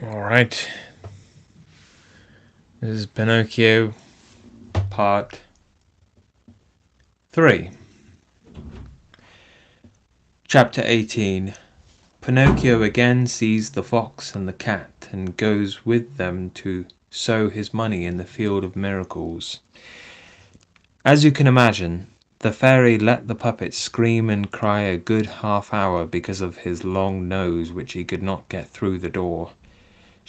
Alright, this is Pinocchio Part 3. Chapter 18. Pinocchio again sees the fox and the cat and goes with them to sow his money in the field of miracles. As you can imagine, the fairy let the puppet scream and cry a good half hour because of his long nose, which he could not get through the door.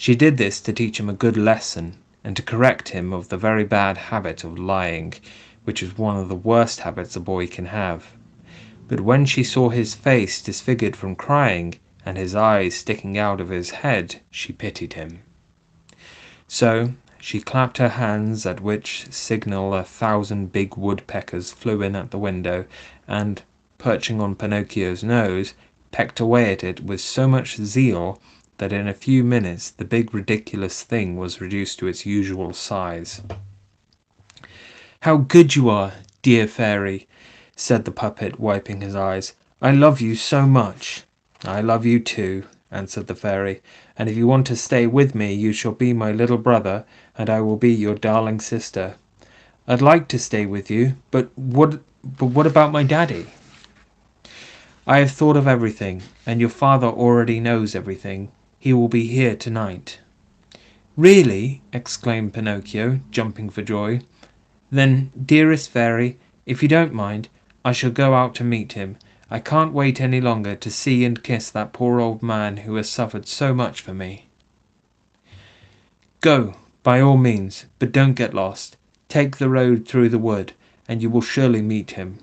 She did this to teach him a good lesson, and to correct him of the very bad habit of lying, which is one of the worst habits a boy can have. But when she saw his face disfigured from crying, and his eyes sticking out of his head, she pitied him. So she clapped her hands, at which signal 1,000 big woodpeckers flew in at the window, and, perching on Pinocchio's nose, pecked away at it with so much zeal that in a few minutes the big ridiculous thing was reduced to its usual size. "How good you are, dear fairy," said the puppet, wiping his eyes. "I love you so much." "I love you too," answered the fairy, "and if you want to stay with me you shall be my little brother, and I will be your darling sister." "I'd like to stay with you, but what about my daddy?" "I have thought of everything, and your father already knows everything. He will be here tonight." "Really?" exclaimed Pinocchio, jumping for joy. "Then, dearest fairy, if you don't mind, I shall go out to meet him. I can't wait any longer to see and kiss that poor old man who has suffered so much for me." "Go, by all means, but don't get lost. Take the road through the wood, and you will surely meet him."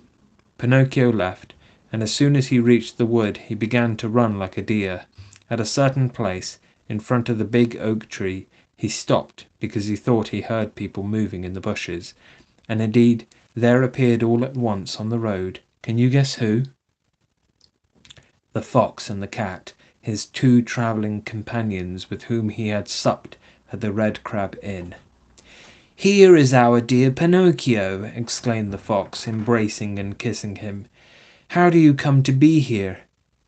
Pinocchio left, and as soon as he reached the wood he began to run like a deer. At a certain place, in front of the big oak tree, he stopped because he thought he heard people moving in the bushes, and indeed there appeared all at once on the road, can you guess who? The fox and the cat, his two travelling companions with whom he had supped at the Red Crab Inn. "Here is our dear Pinocchio!" exclaimed the fox, embracing and kissing him. "How do you come to be here?"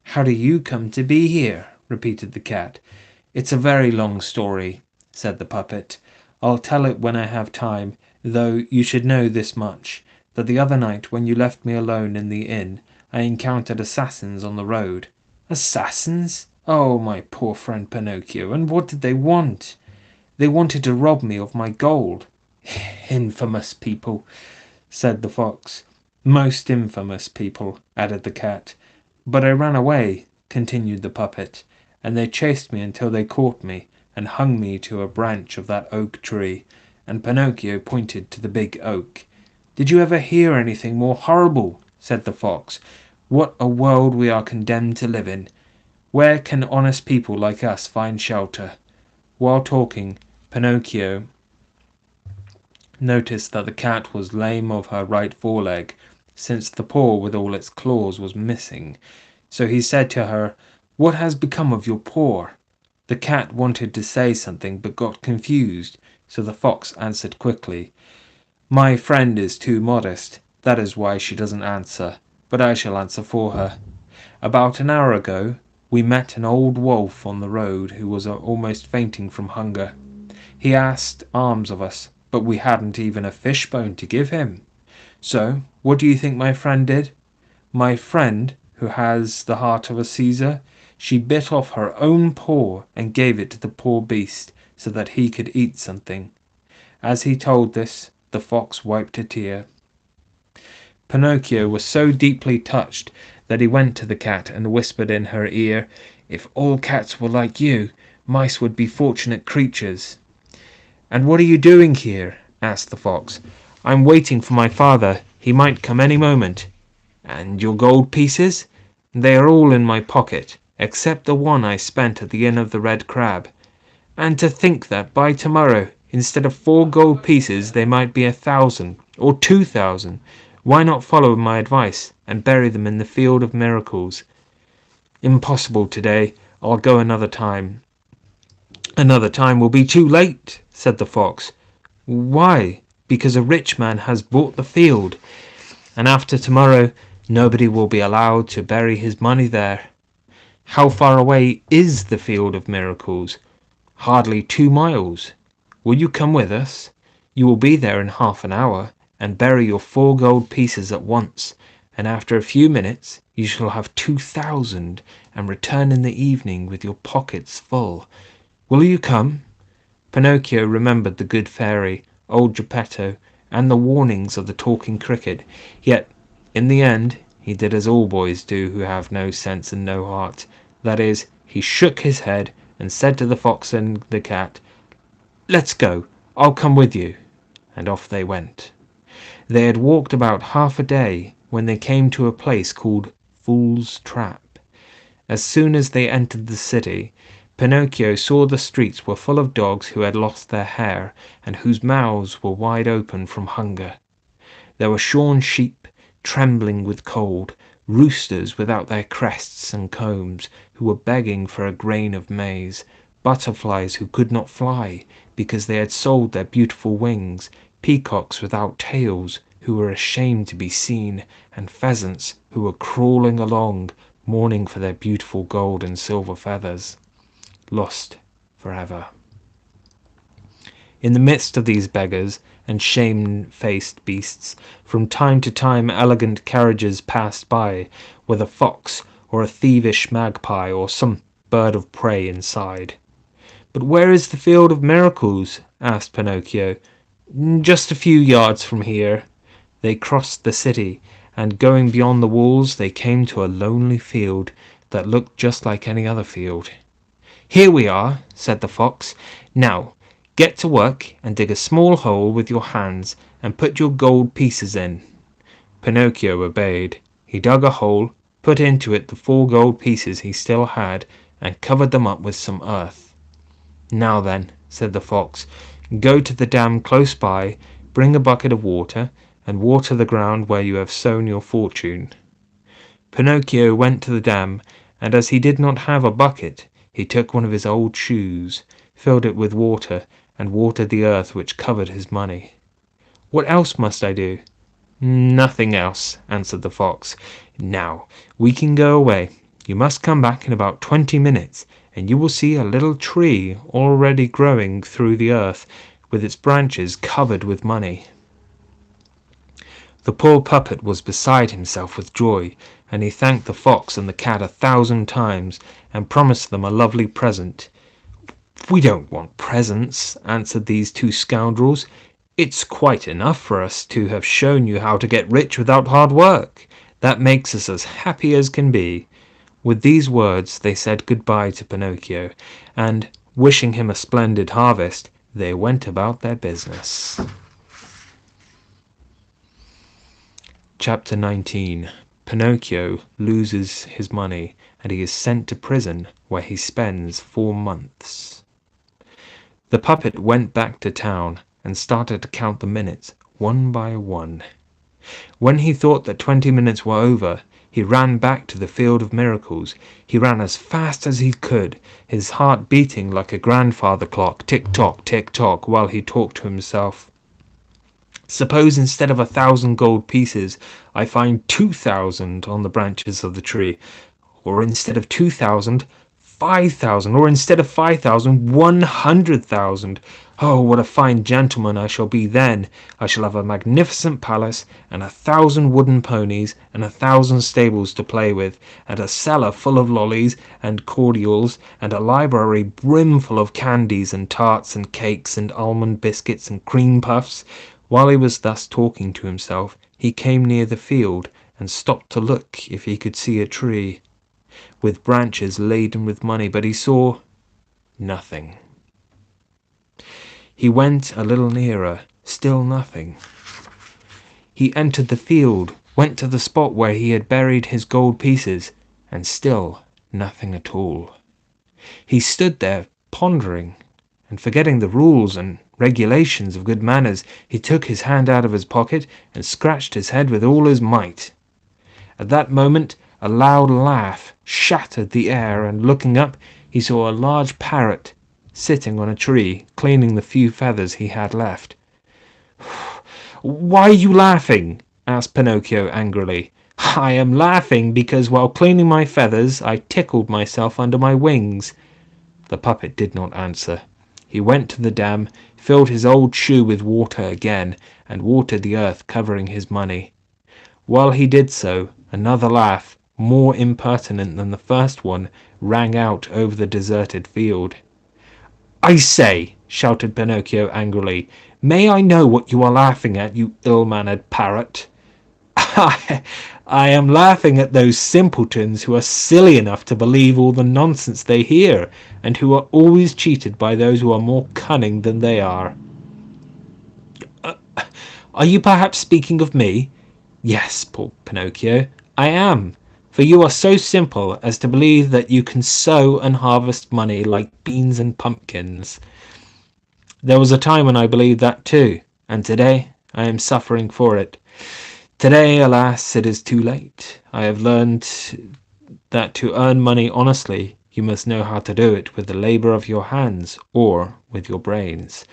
"How do you come to be here?" repeated the cat. "It's a very long story," said the puppet. "I'll tell it when I have time, though you should know this much, that the other night when you left me alone in the inn, I encountered assassins on the road." "Assassins? Oh, my poor friend Pinocchio, and what did they want?" "They wanted to rob me of my gold." "Infamous people," said the fox. "Most infamous people," added the cat. "But I ran away," continued the puppet, "and they chased me until they caught me, and hung me to a branch of that oak tree," and Pinocchio pointed to the big oak. "Did you ever hear anything more horrible?" said the fox. "What a world we are condemned to live in! Where can honest people like us find shelter?" While talking, Pinocchio noticed that the cat was lame of her right foreleg, since the paw with all its claws was missing. So he said to her, "What has become of your paw?" The cat wanted to say something but got confused, so the fox answered quickly, "My friend is too modest, that is why she doesn't answer, but I shall answer for her. About an hour ago we met an old wolf on the road who was almost fainting from hunger. He asked alms of us, but we hadn't even a fishbone to give him. So what do you think my friend did? My friend, who has the heart of a Caesar, she bit off her own paw and gave it to the poor beast so that he could eat something." As he told this, the fox wiped a tear. Pinocchio was so deeply touched that he went to the cat and whispered in her ear, "If all cats were like you, mice would be fortunate creatures." "And what are you doing here?" asked the fox. "I'm waiting for my father. He might come any moment." "And your gold pieces?" "They are all in my pocket, except the one I spent at the Inn of the Red Crab. And to think that by tomorrow, instead of 4 gold pieces, they might be 1,000 or 2,000. Why not follow my advice and bury them in the field of miracles?" "Impossible today. I'll go another time." "Another time will be too late," said the fox. "Why?" "Because a rich man has bought the field, and after tomorrow nobody will be allowed to bury his money there." "How far away is the field of miracles?" Hardly 2 miles. Will you come with us? You will be there in half an hour, and bury your 4 gold pieces at once, and after a few minutes you shall have 2,000, and return in the evening with your pockets full. Will you come?" Pinocchio remembered the good fairy, old Geppetto, and the warnings of the talking cricket, yet in the end he did as all boys do who have no sense and no heart. That is, he shook his head and said to the fox and the cat, "Let's go, I'll come with you." And off they went. They had walked about half a day when they came to a place called Fool's Trap. As soon as they entered the city, Pinocchio saw the streets were full of dogs who had lost their hair and whose mouths were wide open from hunger. There were shorn sheep, trembling with cold, roosters without their crests and combs, who were begging for a grain of maize, butterflies who could not fly because they had sold their beautiful wings, peacocks without tails who were ashamed to be seen, and pheasants who were crawling along, mourning for their beautiful gold and silver feathers, lost forever. In the midst of these beggars and shamefaced beasts, from time to time elegant carriages passed by, with a fox or a thievish magpie or some bird of prey inside. "But where is the Field of Miracles?" asked Pinocchio. "Just a few yards from here." They crossed the city, and going beyond the walls they came to a lonely field that looked just like any other field. "Here we are," said the fox. "Now get to work and dig a small hole with your hands and put your gold pieces in." Pinocchio obeyed. He dug a hole, put into it the 4 gold pieces he still had, and covered them up with some earth. "Now then," said the fox, "go to the dam close by, bring a bucket of water, and water the ground where you have sown your fortune." Pinocchio went to the dam, and as he did not have a bucket, he took one of his old shoes, filled it with water, and watered the earth which covered his money. "What else must I do?" "Nothing else," answered the fox. "Now we can go away. You must come back in about 20 minutes, and you will see a little tree already growing through the earth, with its branches covered with money." The poor puppet was beside himself with joy, and he thanked the fox and the cat 1,000 times, and promised them a lovely present. "We don't want presents," answered these 2 scoundrels. "It's quite enough for us to have shown you how to get rich without hard work. That makes us as happy as can be." With these words they said goodbye to Pinocchio, and, wishing him a splendid harvest, they went about their business. Chapter 19. Pinocchio loses his money, and he is sent to prison, where he spends 4 months. The puppet went back to town and started to count the minutes, one by one. When he thought that 20 minutes were over, he ran back to the Field of Miracles. He ran as fast as he could, his heart beating like a grandfather clock, tick-tock, tick-tock, while he talked to himself. "Suppose instead of 1,000 gold pieces, I find 2,000 on the branches of the tree, or instead of 2,000, 5,000, or instead of 5,000, 100,000. Oh, what a fine gentleman I shall be then! I shall have a magnificent palace, and 1,000 wooden ponies, and 1,000 stables to play with, and a cellar full of lollies and cordials, and a library brimful of candies and tarts and cakes and almond biscuits and cream puffs." While he was thus talking to himself, he came near the field and stopped to look if he could see a tree with branches laden with money, but he saw nothing. He went a little nearer, still nothing. He entered the field, went to the spot where he had buried his gold pieces, and still nothing at all. He stood there pondering, and forgetting the rules and regulations of good manners, he took his hand out of his pocket and scratched his head with all his might. At that moment a loud laugh shattered the air, and looking up, he saw a large parrot sitting on a tree, cleaning the few feathers he had left. "Why are you laughing?" asked Pinocchio angrily. "I am laughing because while cleaning my feathers I tickled myself under my wings." The puppet did not answer. He went to the dam, filled his old shoe with water again, and watered the earth covering his money. While he did so, another laugh, more impertinent than the first one, rang out over the deserted field. "I say," shouted Pinocchio angrily, "may I know what you are laughing at, you ill-mannered parrot?" I am laughing at those simpletons who are silly enough to believe all the nonsense they hear, and who are always cheated by those who are more cunning than they are." "Are you perhaps speaking of me?" "Yes, poor Pinocchio, I am, for you are so simple as to believe that you can sow and harvest money like beans and pumpkins. There was a time when I believed that too, and today I am suffering for it. Today, alas, it is too late. I have learned that to earn money honestly, you must know how to do it with the labor of your hands or with your brains."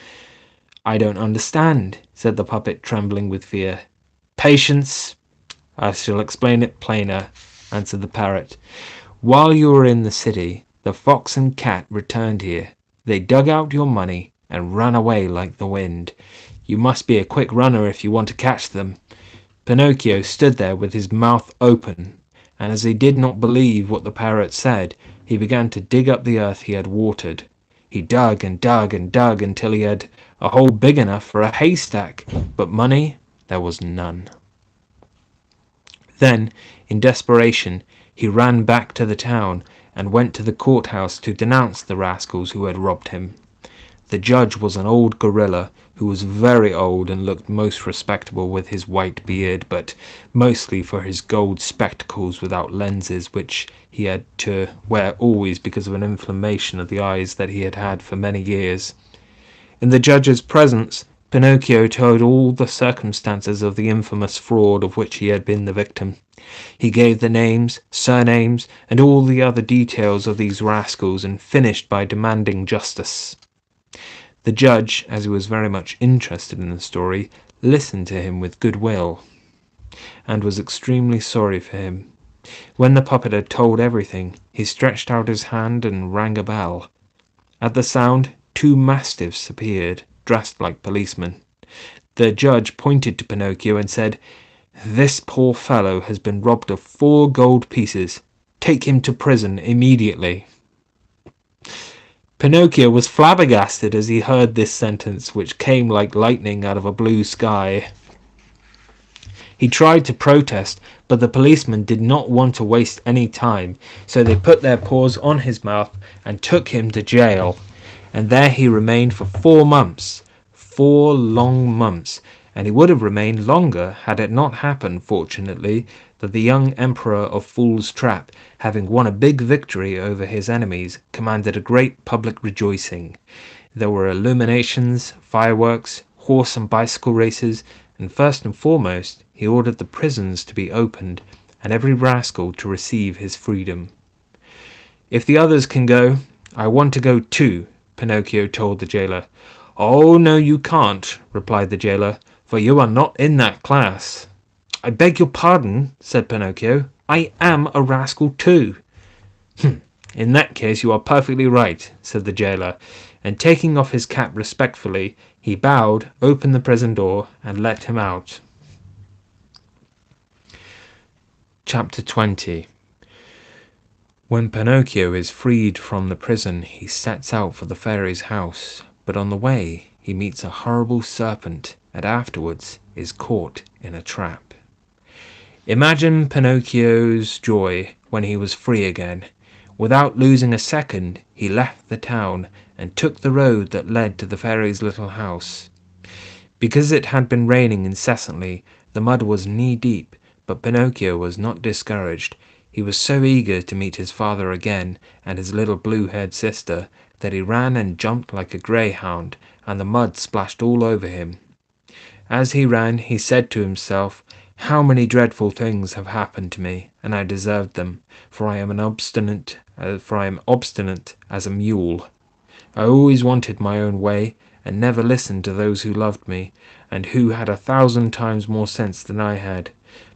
"I don't understand," said the puppet, trembling with fear. "Patience! I shall explain it plainer," answered the parrot. "While you were in the city, the fox and cat returned here. They dug out your money and ran away like the wind. You must be a quick runner if you want to catch them." Pinocchio stood there with his mouth open, and as he did not believe what the parrot said, he began to dig up the earth he had watered. He dug and dug and dug until he had a hole big enough for a haystack, but money there was none. Then, in desperation, he ran back to the town and went to the courthouse to denounce the rascals who had robbed him. The judge was an old gorilla who was very old and looked most respectable with his white beard, but mostly for his gold spectacles without lenses, which he had to wear always because of an inflammation of the eyes that he had had for many years. In the judge's presence, Pinocchio told all the circumstances of the infamous fraud of which he had been the victim. He gave the names, surnames, and all the other details of these rascals, and finished by demanding justice. The judge, as he was very much interested in the story, listened to him with good will, and was extremely sorry for him. When the puppet had told everything, he stretched out his hand and rang a bell. At the sound, 2 mastiffs appeared, dressed like policemen. The judge pointed to Pinocchio and said, "This poor fellow has been robbed of 4 gold pieces. Take him to prison immediately." Pinocchio was flabbergasted as he heard this sentence, which came like lightning out of a blue sky. He tried to protest, but the policemen did not want to waste any time, so they put their paws on his mouth and took him to jail. And there he remained for 4 months, 4 long months, and he would have remained longer had it not happened, fortunately, that the young Emperor of Fool's Trap, having won a big victory over his enemies, commanded a great public rejoicing. There were illuminations, fireworks, horse and bicycle races, and first and foremost he ordered the prisons to be opened and every rascal to receive his freedom. "If the others can go, I want to go too," Pinocchio told the jailer. "Oh, no, you can't," replied the jailer, "for you are not in that class." "I beg your pardon," said Pinocchio. "I am a rascal too." "In that case you are perfectly right," said the jailer, and taking off his cap respectfully, he bowed, opened the prison door, and let him out. Chapter 20. When Pinocchio is freed from the prison, he sets out for the fairy's house, but on the way he meets a horrible serpent and afterwards is caught in a trap. Imagine Pinocchio's joy when he was free again. Without losing a second, he left the town and took the road that led to the fairy's little house. Because it had been raining incessantly, the mud was knee-deep, but Pinocchio was not discouraged. He was so eager to meet his father again and his little blue-haired sister that he ran and jumped like a greyhound, and the mud splashed all over him. As he ran, he said to himself, "How many dreadful things have happened to me, and I deserved them, for I am obstinate as a mule. I always wanted my own way, and never listened to those who loved me, and who had 1,000 times more sense than I had.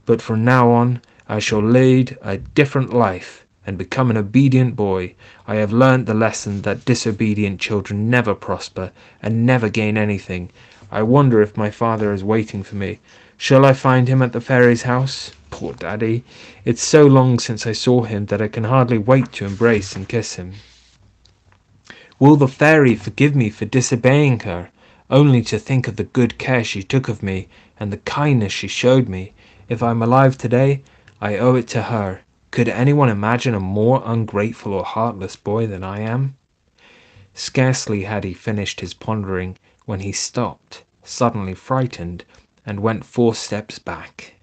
But from now on I shall lead a different life, and become an obedient boy. I have learnt the lesson that disobedient children never prosper and never gain anything. I wonder if my father is waiting for me. Shall I find him at the fairy's house? Poor Daddy. It's so long since I saw him that I can hardly wait to embrace and kiss him. Will the fairy forgive me for disobeying her? Only to think of the good care she took of me, and the kindness she showed me. If I am alive today, I owe it to her. Could anyone imagine a more ungrateful or heartless boy than I am? Scarcely had he finished his pondering when he stopped, suddenly frightened, and went 4 steps back.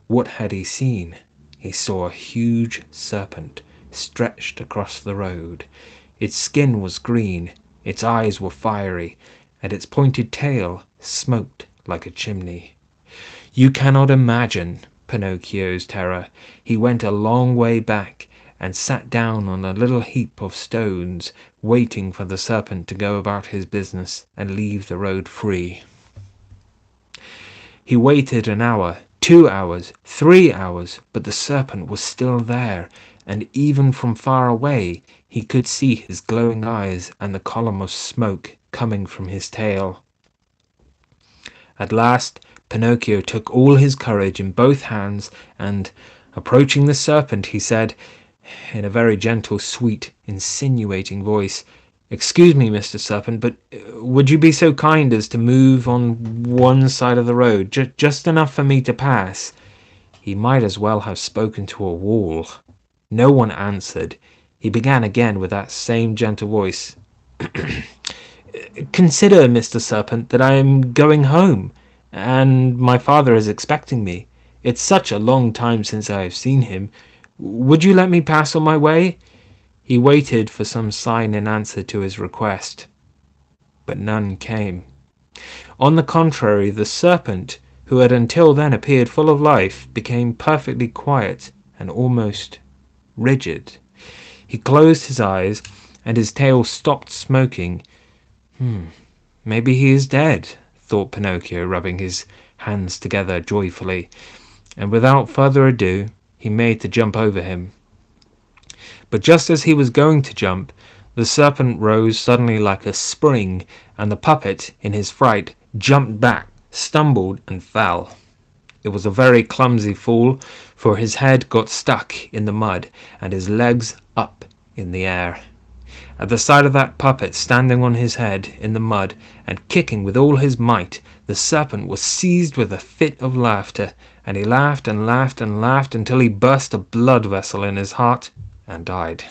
What had he seen? He saw a huge serpent stretched across the road. Its skin was green, its eyes were fiery, and its pointed tail smoked like a chimney. You cannot imagine Pinocchio's terror. He went a long way back and sat down on a little heap of stones, waiting for the serpent to go about his business and leave the road free. He waited an hour, 2 hours, 3 hours, but the serpent was still there, and even from far away he could see his glowing eyes and the column of smoke coming from his tail. At last Pinocchio took all his courage in both hands, and, approaching the serpent, he said, in a very gentle, sweet, insinuating voice, "Excuse me, Mr. Serpent, but would you be so kind as to move on one side of the road, just enough for me to pass?" He might as well have spoken to a wall. No one answered. He began again with that same gentle voice. "Consider, Mr. Serpent, that I am going home, and my father is expecting me. It's such a long time since I have seen him. Would you let me pass on my way?" He waited for some sign in answer to his request, but none came. On the contrary, the serpent, who had until then appeared full of life, became perfectly quiet and almost rigid. He closed his eyes, and his tail stopped smoking. Maybe he is dead, thought Pinocchio, rubbing his hands together joyfully, and without further ado he made to jump over him. But just as he was going to jump, the serpent rose suddenly like a spring, and the puppet, in his fright, jumped back, stumbled, and fell. It was a very clumsy fall, for his head got stuck in the mud and his legs up in the air. At the sight of that puppet standing on his head in the mud and kicking with all his might, the serpent was seized with a fit of laughter, and he laughed and laughed and laughed until he burst a blood vessel in his heart and died.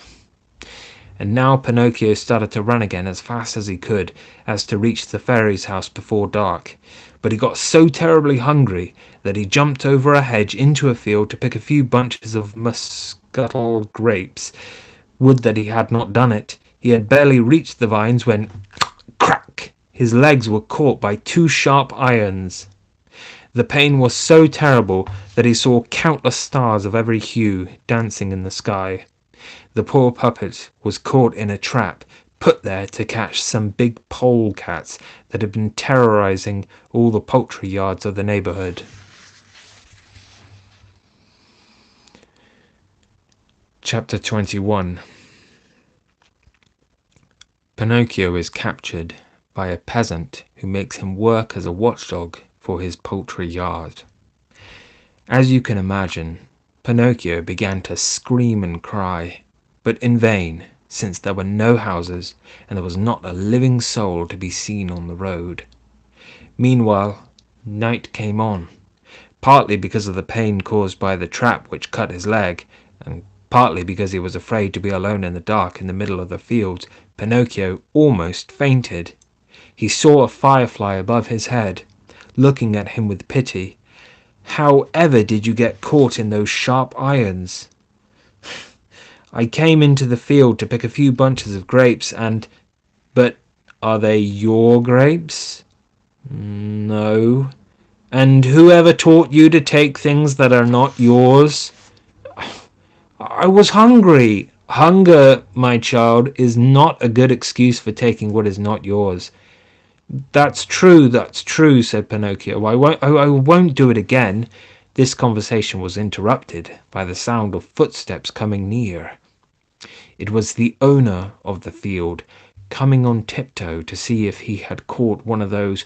And now Pinocchio started to run again as fast as he could, as to reach the fairy's house before dark. But he got so terribly hungry that he jumped over a hedge into a field to pick a few bunches of muscatel grapes. Would that he had not done it. He had barely reached the vines when, crack, his legs were caught by 2 sharp irons. The pain was so terrible that he saw countless stars of every hue dancing in the sky. The poor puppet was caught in a trap, put there to catch some big polecats that had been terrorizing all the poultry yards of the neighborhood. Chapter 21. Pinocchio is captured by a peasant who makes him work as a watchdog for his poultry yard. As you can imagine, Pinocchio began to scream and cry, but in vain, since there were no houses and there was not a living soul to be seen on the road. Meanwhile, night came on, partly because of the pain caused by the trap which cut his leg, and partly because he was afraid to be alone in the dark in the middle of the fields. Pinocchio almost fainted. He saw a firefly above his head, looking at him with pity. "How ever did you get caught in those sharp irons?" "I came into the field to pick a few bunches of grapes and—" "But are they your grapes?" "No." "And who ever taught you to take things that are not yours?" "I was hungry." "Hunger, my child, is not a good excuse for taking what is not yours." That's true, said Pinocchio. I won't do it again. This conversation was interrupted by the sound of footsteps coming near. It was the owner of the field, coming on tiptoe to see if he had caught one of those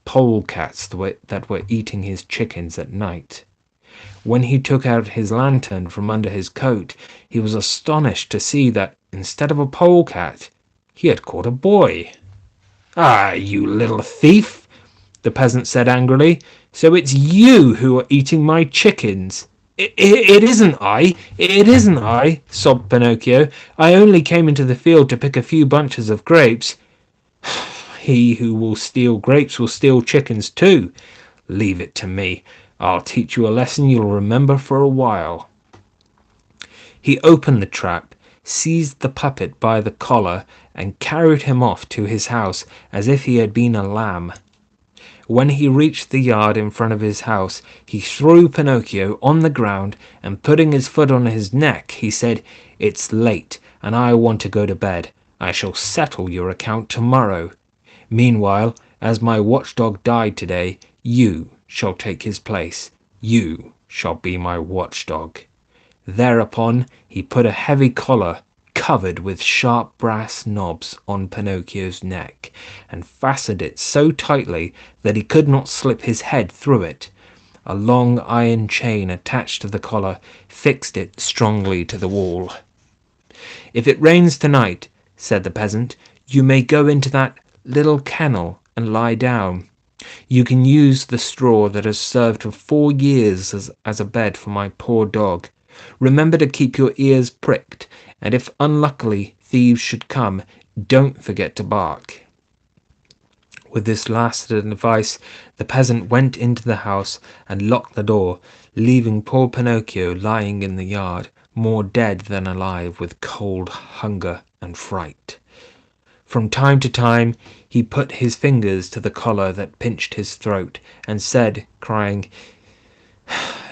polecats that were eating his chickens at night. When he took out his lantern from under his coat, he was astonished to see that, instead of a polecat, he had caught a boy. "Ah, you little thief!" the peasant said angrily. "So it's you who are eating my chickens?" It isn't I. It isn't I," sobbed Pinocchio. "I only came into the field to pick a few bunches of grapes." "He who will steal grapes will steal chickens too. Leave it to me. I'll teach you a lesson you'll remember for a while." He opened the trap, seized the puppet by the collar, and carried him off to his house as if he had been a lamb. When he reached the yard in front of his house, he threw Pinocchio on the ground, and putting his foot on his neck, he said, "It's late, and I want to go to bed. I shall settle your account tomorrow. Meanwhile, as my watchdog died today, you shall take his place. You shall be my watchdog." Thereupon he put a heavy collar covered with sharp brass knobs on Pinocchio's neck, and fastened it so tightly that he could not slip his head through it. A long iron chain attached to the collar fixed it strongly to the wall. "If it rains tonight," said the peasant, "you may go into that little kennel and lie down. You can use the straw that has served for 4 years as a bed for my poor dog. Remember to keep your ears pricked, and if unluckily thieves should come, don't forget to bark." With this last advice, the peasant went into the house and locked the door, leaving poor Pinocchio lying in the yard, more dead than alive with cold, hunger, and fright. From time to time he put his fingers to the collar that pinched his throat, and said, crying,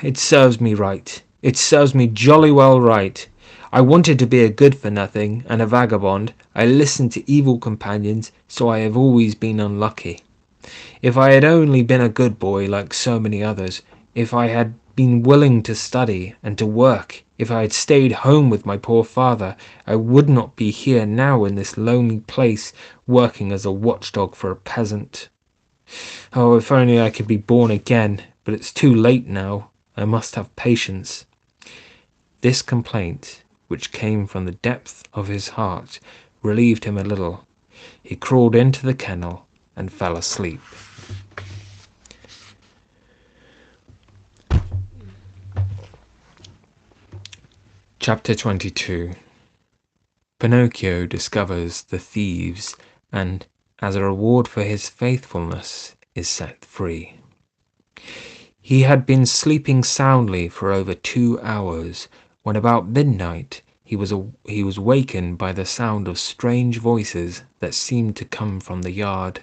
"It serves me right. It serves me jolly well right. I wanted to be a good-for-nothing and a vagabond. I listened to evil companions, so I have always been unlucky. If I had only been a good boy like so many others, if I had been willing to study and to work, if I had stayed home with my poor father, I would not be here now in this lonely place, working as a watchdog for a peasant. Oh, if only I could be born again, but it's too late now. I must have patience." This complaint, which came from the depth of his heart, relieved him a little. He crawled into the kennel and fell asleep. Chapter 22. Pinocchio discovers the thieves and, as a reward for his faithfulness, is set free. He had been sleeping soundly for over 2 hours, when about midnight he was wakened by the sound of strange voices that seemed to come from the yard.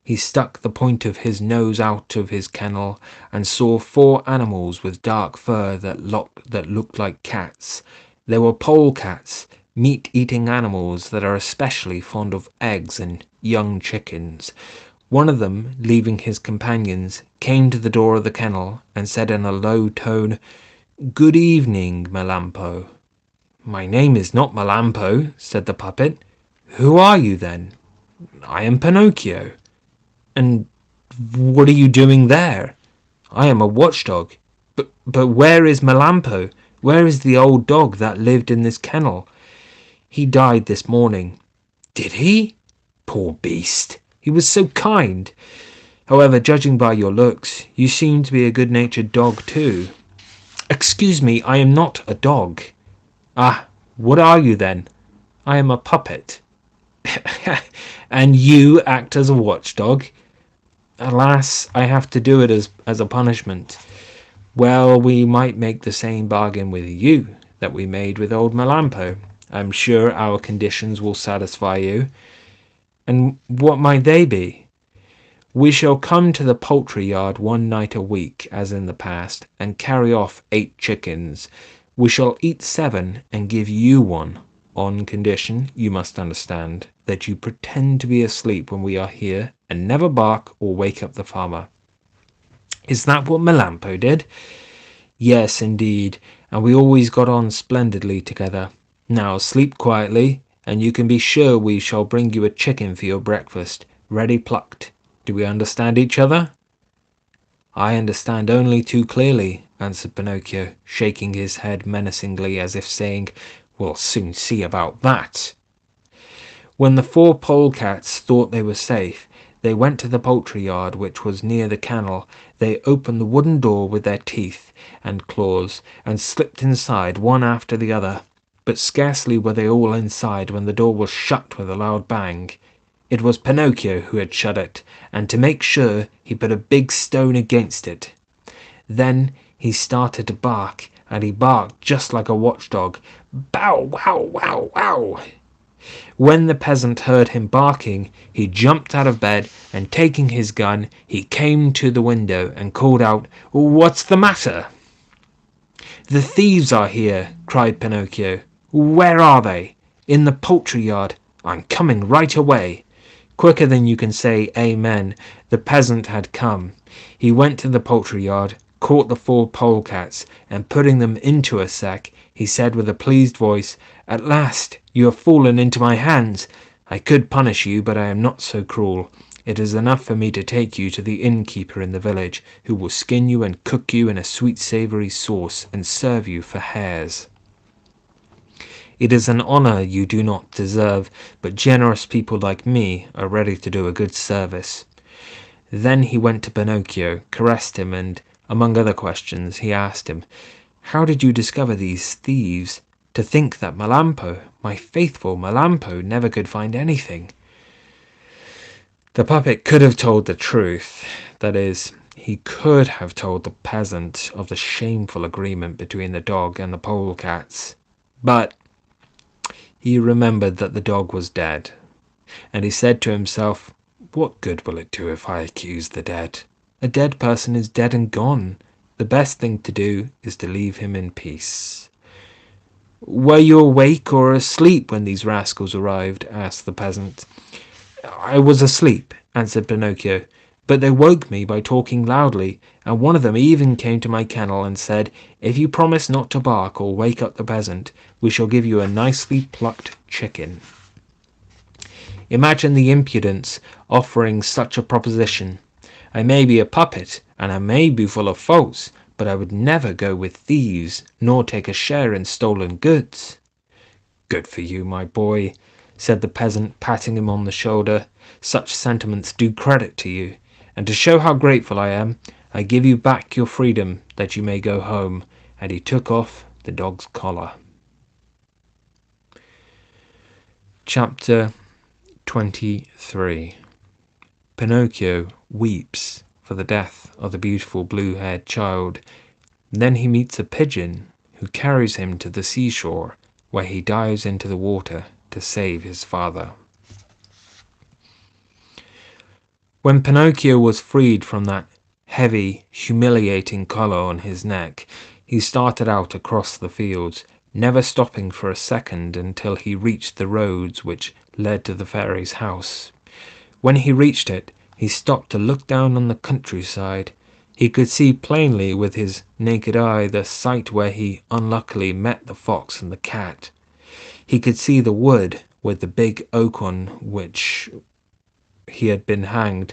He stuck the point of his nose out of his kennel and saw 4 animals with dark fur that looked like cats. They were polecats, meat-eating animals that are especially fond of eggs and young chickens. One of them, leaving his companions, came to the door of the kennel and said in a low tone, "Good evening, Melampo." "My name is not Melampo," said the puppet. "Who are you, then?" "I am Pinocchio." "And what are you doing there?" "I am a watchdog." But where is Melampo? Where is the old dog that lived in this kennel?" "He died this morning." "Did he? Poor beast. He was so kind. However, judging by your looks, you seem to be a good-natured dog too." "Excuse me, I am not a dog." "Ah, what are you then?" "I am a puppet." "And you act as a watchdog?" "Alas, I have to do it as a punishment." "Well, we might make the same bargain with you that we made with old Melampo. I'm sure our conditions will satisfy you." "And what might they be?" "We shall come to the poultry yard 1 night a week, as in the past, and carry off 8 chickens. We shall eat 7 and give you 1, on condition, you must understand, that you pretend to be asleep when we are here, and never bark or wake up the farmer." Is that what Melampo did? Yes, indeed, and we always got on splendidly together. Now sleep quietly, and you can be sure we shall bring you a chicken for your breakfast, ready plucked. Do we understand each other? I understand only too clearly, answered Pinocchio, shaking his head menacingly as if saying, We'll soon see about that. When the four polecats thought they were safe, they went to the poultry yard, which was near the kennel. They opened the wooden door with their teeth and claws, and slipped inside one after the other. But scarcely were they all inside when the door was shut with a loud bang. It was Pinocchio who had shut it, and to make sure he put a big stone against it. Then he started to bark, and he barked just like a watchdog. Bow, wow, wow, wow! When the peasant heard him barking, he jumped out of bed, and taking his gun, he came to the window and called out, What's the matter? The thieves are here, cried Pinocchio. Where are they? In the poultry yard. I'm coming right away. Quicker than you can say amen, the peasant had come. He went to the poultry yard, caught the four polecats, and putting them into a sack, he said with a pleased voice, At last you have fallen into my hands. I could punish you, but I am not so cruel. It is enough for me to take you to the innkeeper in the village, who will skin you and cook you in a sweet savoury sauce, and serve you for hares. It is an honour you do not deserve, but generous people like me are ready to do a good service. Then he went to Pinocchio, caressed him, and, among other questions, he asked him, How did you discover these thieves? To think that Melampo, my faithful Melampo, never could find anything. The puppet could have told the truth. That is, he could have told the peasant of the shameful agreement between the dog and the polecats. But he remembered that the dog was dead, and he said to himself, What good will it do if I accuse the dead? A dead person is dead and gone. The best thing to do is to leave him in peace. Were you awake or asleep when these rascals arrived? Asked the peasant. I was asleep, answered Pinocchio, but they woke me by talking loudly, and one of them even came to my kennel and said, If you promise not to bark or wake up the peasant, we shall give you a nicely plucked chicken. Imagine the impudence offering such a proposition. I may be a puppet, and I may be full of faults, but I would never go with thieves, nor take a share in stolen goods. Good for you, my boy, said the peasant, patting him on the shoulder. Such sentiments do credit to you, and to show how grateful I am, I give you back your freedom, that you may go home. And he took off the dog's collar. Chapter 23. Pinocchio weeps for the death of the beautiful blue-haired child. Then he meets a pigeon who carries him to the seashore, where he dives into the water to save his father. When Pinocchio was freed from that heavy, humiliating collar on his neck, he started out across the fields, never stopping for a second until he reached the roads which led to the fairy's house. When he reached it, he stopped to look down on the countryside. He could see plainly with his naked eye the site where he unluckily met the fox and the cat. He could see the wood with the big oak on which he had been hanged,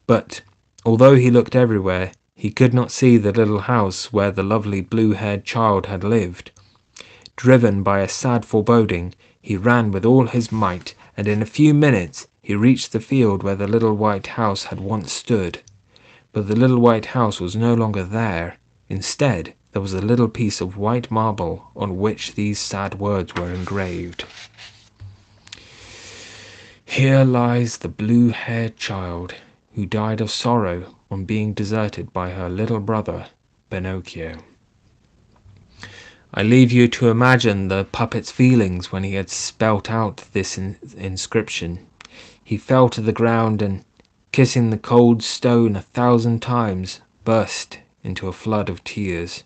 but although he looked everywhere, he could not see the little house where the lovely blue-haired child had lived. Driven by a sad foreboding, he ran with all his might, and in a few minutes he reached the field where the little white house had once stood. But the little white house was no longer there. Instead, there was a little piece of white marble on which these sad words were engraved. Here lies the blue-haired child who died of sorrow on being deserted by her little brother, Pinocchio. I leave you to imagine the puppet's feelings when he had spelt out this inscription. He fell to the ground and, kissing the cold stone 1,000 times, burst into a flood of tears.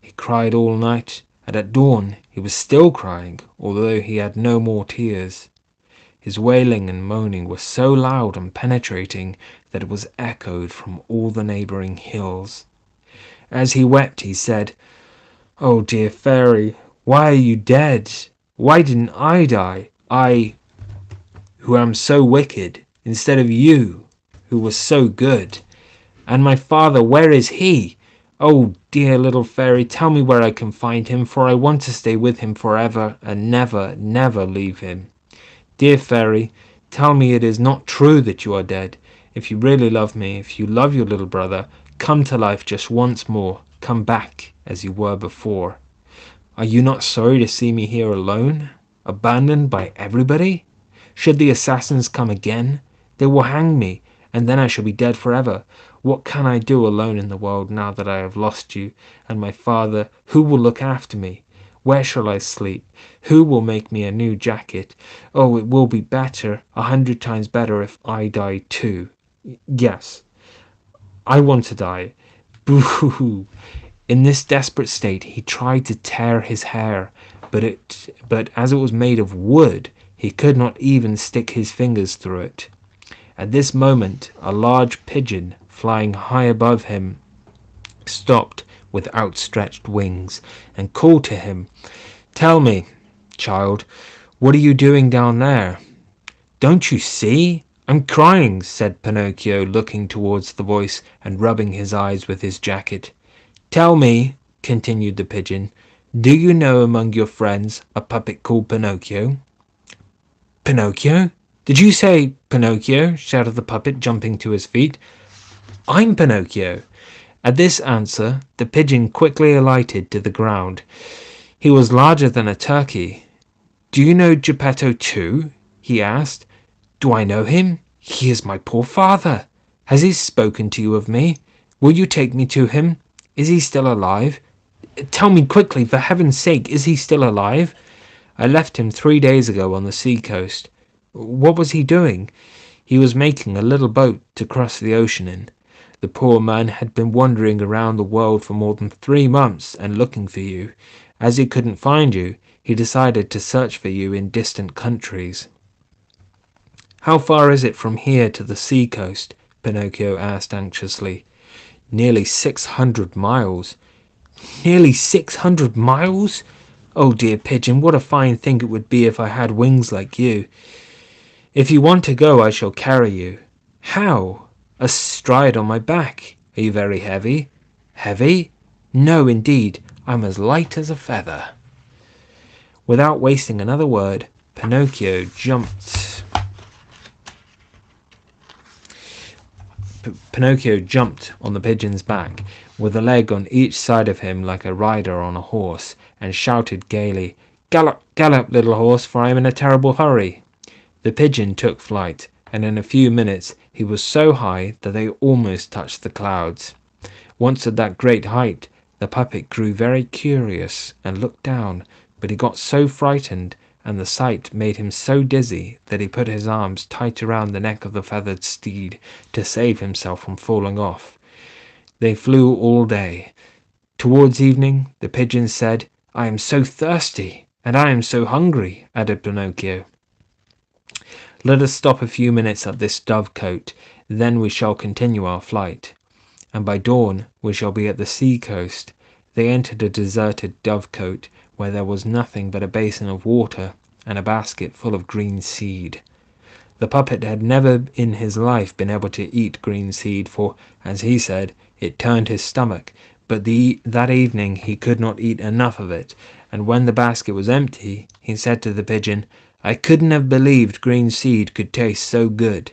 He cried all night, and at dawn he was still crying, although he had no more tears. His wailing and moaning was so loud and penetrating that it was echoed from all the neighbouring hills. As he wept, he said, "Oh, dear fairy, why are you dead? Why didn't I die? I, who am so wicked, instead of you, who was so good? And my father, where is he? Oh, dear little fairy, tell me where I can find him, for I want to stay with him forever and never, never leave him. Dear fairy, tell me it is not true that you are dead. If you really love me, if you love your little brother, come to life just once more. Come back as you were before. Are you not sorry to see me here alone, abandoned by everybody? Should the assassins come again, they will hang me, and then I shall be dead forever. What can I do alone in the world now that I have lost you and my father? Who will look after me? Where shall I sleep? Who will make me a new jacket? Oh, it will be better, 100 times better, if I die too. Yes, I want to die. Boo-hoo-hoo. In this desperate state, he tried to tear his hair, but as it was made of wood, he could not even stick his fingers through it. At this moment, a large pigeon, flying high above him, stopped with outstretched wings and called to him, "Tell me, child, what are you doing down there?" "Don't you see? I'm crying," said Pinocchio, looking towards the voice and rubbing his eyes with his jacket. "Tell me," continued the pigeon, "do you know among your friends a puppet called Pinocchio?" "Pinocchio? Did you say Pinocchio?" shouted the puppet, jumping to his feet. "I'm Pinocchio." At this answer, the pigeon quickly alighted to the ground. He was larger than a turkey. "Do you know Geppetto too?" he asked. "Do I know him? He is my poor father. Has he spoken to you of me? Will you take me to him? Is he still alive? Tell me quickly, for heaven's sake, is he still alive? I left him 3 days ago on the sea coast." "What was he doing?" "He was making a little boat to cross the ocean in. The poor man had been wandering around the world for more than 3 months and looking for you. As he couldn't find you, he decided to search for you in distant countries." "How far is it from here to the sea coast?" Pinocchio asked anxiously. "Nearly 600 miles." "Nearly 600 miles? Oh, dear pigeon, what a fine thing it would be if I had wings like you. If you want to go, I shall carry you." "How?" "Astride on my back." "Are you very heavy?" "Heavy? No, indeed. I'm as light as a feather." Without wasting another word, Pinocchio jumped on the pigeon's back, with a leg on each side of him like a rider on a horse, and shouted gaily, "Gallop, gallop, little horse, for I am in a terrible hurry." The pigeon took flight, and in a few minutes he was so high that they almost touched the clouds. Once at that great height, the puppet grew very curious and looked down, but he got so frightened, and the sight made him so dizzy, that he put his arms tight around the neck of the feathered steed to save himself from falling off. They flew all day. Towards evening, the pigeon said, "I am so thirsty, and I am so hungry," added Pinocchio. "Let us stop a few minutes at this dovecote, then we shall continue our flight, and by dawn we shall be at the sea coast." They entered a deserted dovecote, where there was nothing but a basin of water and a basket full of green seed. The puppet had never in his life been able to eat green seed, for, as he said, it turned his stomach, but that evening he could not eat enough of it, and when the basket was empty, he said to the pigeon, "I couldn't have believed green seed could taste so good."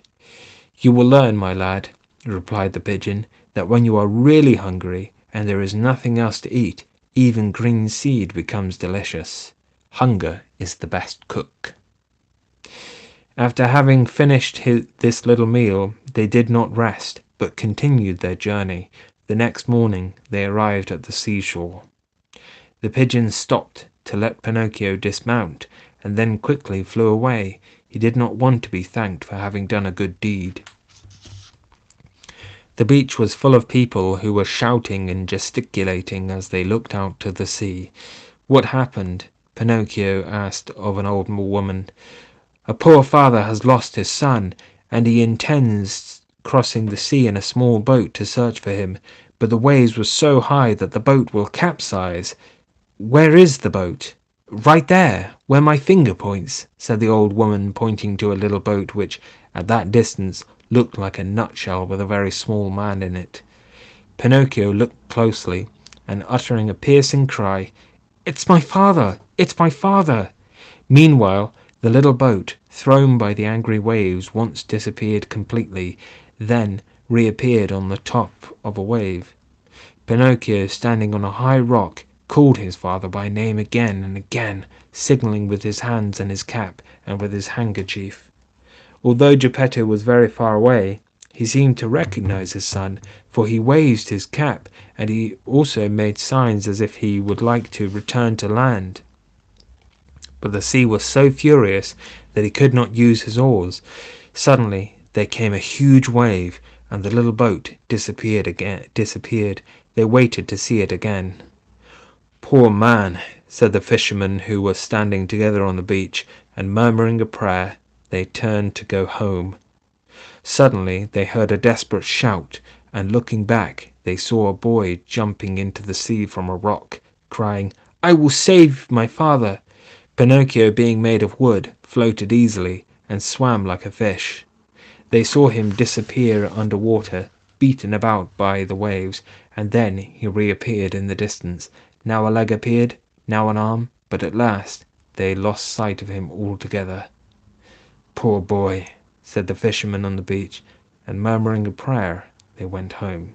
"You will learn, my lad," replied the pigeon, "that when you are really hungry and there is nothing else to eat, even green seed becomes delicious. Hunger is the best cook." After having finished this little meal, they did not rest, but continued their journey. The next morning they arrived at the seashore. The pigeon stopped to let Pinocchio dismount, and then quickly flew away. He did not want to be thanked for having done a good deed. The beach was full of people who were shouting and gesticulating as they looked out to the sea. "What happened?" Pinocchio asked of an old woman. A poor father has lost his son, and he intends crossing the sea in a small boat to search for him, but the waves were so high that the boat will capsize. Where is the boat?" "Right there, where my finger points," said the old woman, pointing to a little boat which, at that distance, looked like a nutshell with a very small man in it. Pinocchio looked closely, and uttering a piercing cry, "It's my father! It's my father!" Meanwhile, the little boat, thrown by the angry waves, once disappeared completely, then reappeared on the top of a wave. Pinocchio, standing on a high rock, called his father by name again and again, signaling with his hands and his cap and with his handkerchief. Although Geppetto was very far away, he seemed to recognize his son, for he waved his cap, and he also made signs as if he would like to return to land. But the sea was so furious that he could not use his oars. Suddenly there came a huge wave, and the little boat disappeared again. They waited to see it again. "Poor man," said the fishermen who were standing together on the beach, and murmuring a prayer, they turned to go home. Suddenly they heard a desperate shout, and looking back, they saw a boy jumping into the sea from a rock, crying, "I will save my father." Pinocchio, being made of wood, floated easily and swam like a fish. They saw him disappear under water, beaten about by the waves, and then he reappeared in the distance. Now a leg appeared, now an arm, but at last they lost sight of him altogether. "Poor boy," said the fishermen on the beach, and murmuring a prayer, they went home.